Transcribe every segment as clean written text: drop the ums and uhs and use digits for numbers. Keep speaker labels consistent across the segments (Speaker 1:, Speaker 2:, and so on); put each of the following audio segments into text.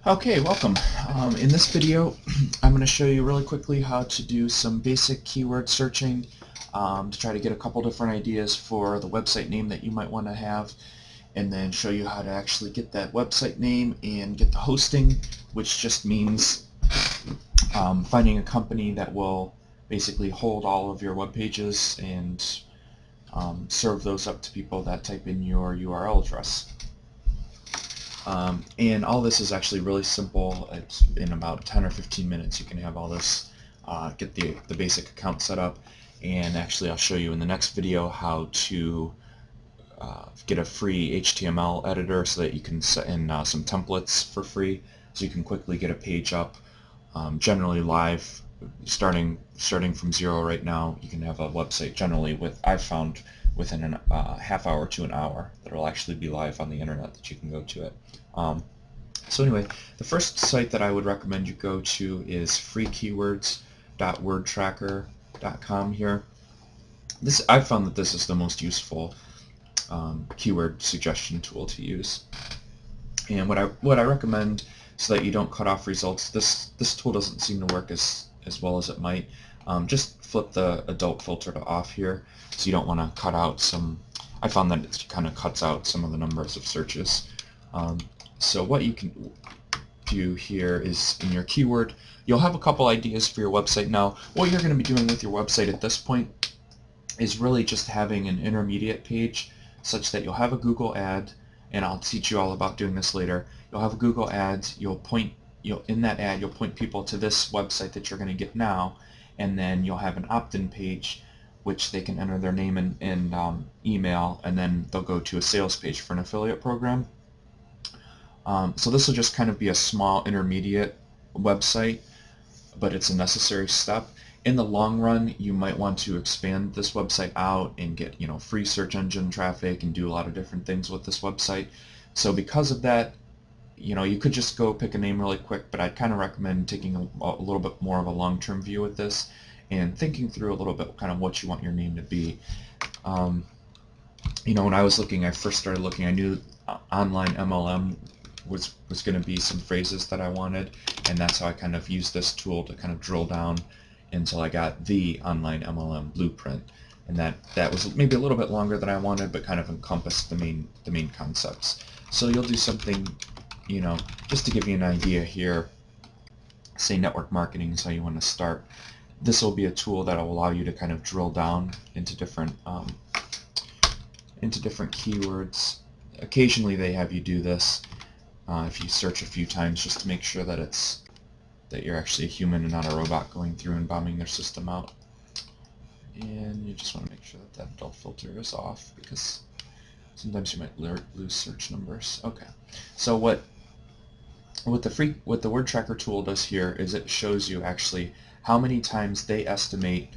Speaker 1: Okay, welcome. In this video, I'm going to show you really quickly how to do some basic keyword searching to try to get a couple different ideas for the website name that you might want to have, and then show you how to actually get that website name and get the hosting, which just means finding a company that will basically hold all of your web pages and serve those up to people that type in your URL address. And all this is actually really simple. It's in about 10 or 15 minutes you can have all this, get the basic account set up, and actually I'll show you in the next video how to get a free HTML editor so that you can set in some templates for free so you can quickly get a page up, generally live, starting from zero right now. You can have a website generally I've found within a half hour to an hour that will actually be live on the internet that you can go to it. So anyway, the first site that I would recommend you go to is freekeywords.wordtracker.com here. I've found that this is the most useful keyword suggestion tool to use. And what I recommend, so that you don't cut off results, this tool doesn't seem to work as well as it might. Just flip the adult filter to off here, so you don't want to cut out some. I found that it kind of cuts out some of the numbers of searches. So what you can do here is, in your keyword, you'll have a couple ideas for your website. Now, what you're going to be doing with your website at this point is really just having an intermediate page, such that you'll have a Google ad, and I'll teach you all about doing this later. You'll have a Google ads. In that ad, you'll point people to this website that you're going to get now, and then you'll have an opt-in page, which they can enter their name and email, and then they'll go to a sales page for an affiliate program. So this will just kind of be a small intermediate website, but it's a necessary step. In the long run, you might want to expand this website out and get free search engine traffic and do a lot of different things with this website. So because of that, you could just go pick a name really quick, but I'd kind of recommend taking a little bit more of a long-term view with this and thinking through a little bit kind of what you want your name to be. When I first started looking, I knew online MLM was going to be some phrases that I wanted, and that's how I kind of used this tool to kind of drill down until I got the online MLM blueprint, and that was maybe a little bit longer than I wanted, but kind of encompassed the main concepts. So you'll do something, just to give you an idea here. Say network marketing is how you want to start. This will be a tool that will allow you to kind of drill down into different keywords. Occasionally they have you do this if you search a few times, just to make sure that you're actually a human and not a robot going through and bombing their system out. And you just want to make sure that adult filter is off, because sometimes you might lose search numbers. Okay, so what the word tracker tool does here is it shows you actually how many times they estimate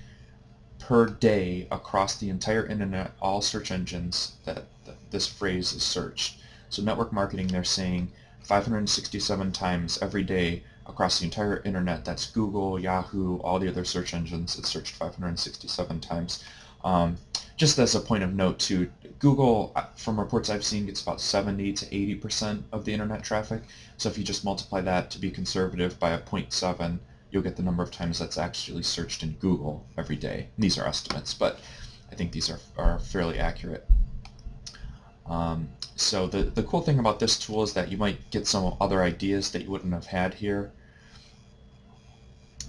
Speaker 1: per day across the entire internet, all search engines, that this phrase is searched. So network marketing, they're saying 567 times every day across the entire internet. That's Google, Yahoo, all the other search engines. It's searched 567 times. Just as a point of note too, Google, from reports I've seen, gets about 70 to 80% of the internet traffic. So if you just multiply that, to be conservative, by a 0.7, you'll get the number of times that's actually searched in Google every day. And these are estimates, but I think these are fairly accurate. So the cool thing about this tool is that you might get some other ideas that you wouldn't have had here,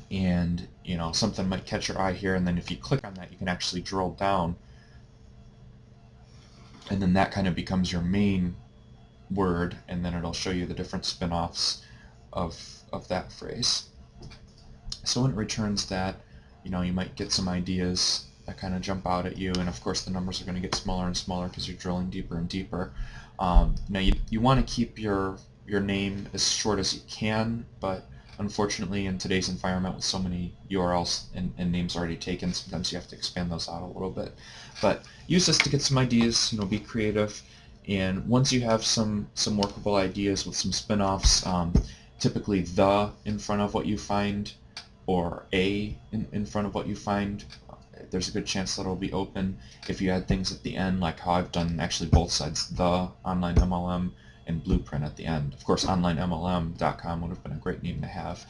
Speaker 1: and something might catch your eye here, and then if you click on that, you can actually drill down, and then that kind of becomes your main word, and then it'll show you the different spin-offs of that phrase. So when it returns that, you might get some ideas that kind of jump out at you, and of course the numbers are going to get smaller and smaller because you're drilling deeper and deeper. Now you want to keep your name as short as you can, but unfortunately in today's environment with so many URLs and names already taken, sometimes you have to expand those out a little bit. But use this to get some ideas, be creative, and once you have some workable ideas with some spin-offs, typically the in front of what you find, or a in front of what you find, there's a good chance that it'll be open. If you add things at the end, like how I've done actually both sides, the online MLM and Blueprint at the end. Of course, onlinemlm.com would have been a great name to have.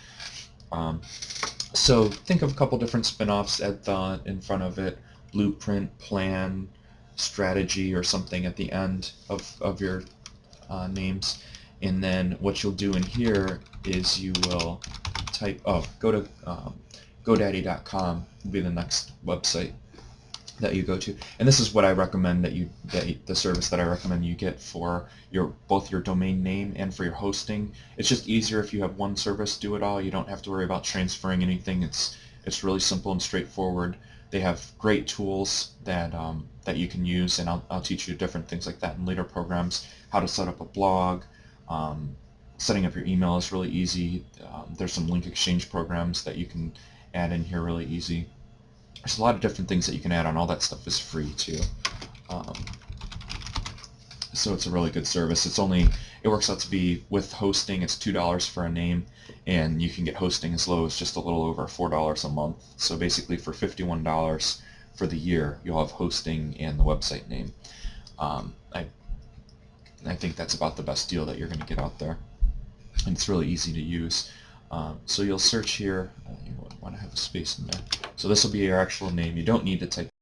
Speaker 1: So think of a couple different spin-offs, add the in front of it, Blueprint, Plan, Strategy, or something at the end of your names. And then what you'll do in here is you will type, go to GoDaddy.com will be the next website that you go to, and this is what I recommend the service that I recommend you get for both your domain name and for your hosting. It's just easier if you have one service do it all. You don't have to worry about transferring anything. It's really simple and straightforward. They have great tools that you can use, and I'll teach you different things like that in later programs. How to set up a blog. Setting up your email is really easy. There's some link exchange programs that you can add in here really easy. There's a lot of different things that you can add on. All that stuff is free too. So it's a really good service. It works out to be, with hosting, it's $2 for a name, and you can get hosting as low as just a little over $4 a month. So basically for $51 for the year, you'll have hosting and the website name. I think that's about the best deal that you're going to get out there. And it's really easy to use. So you'll search here. You want to have a space in there. So this will be your actual name. You don't need to type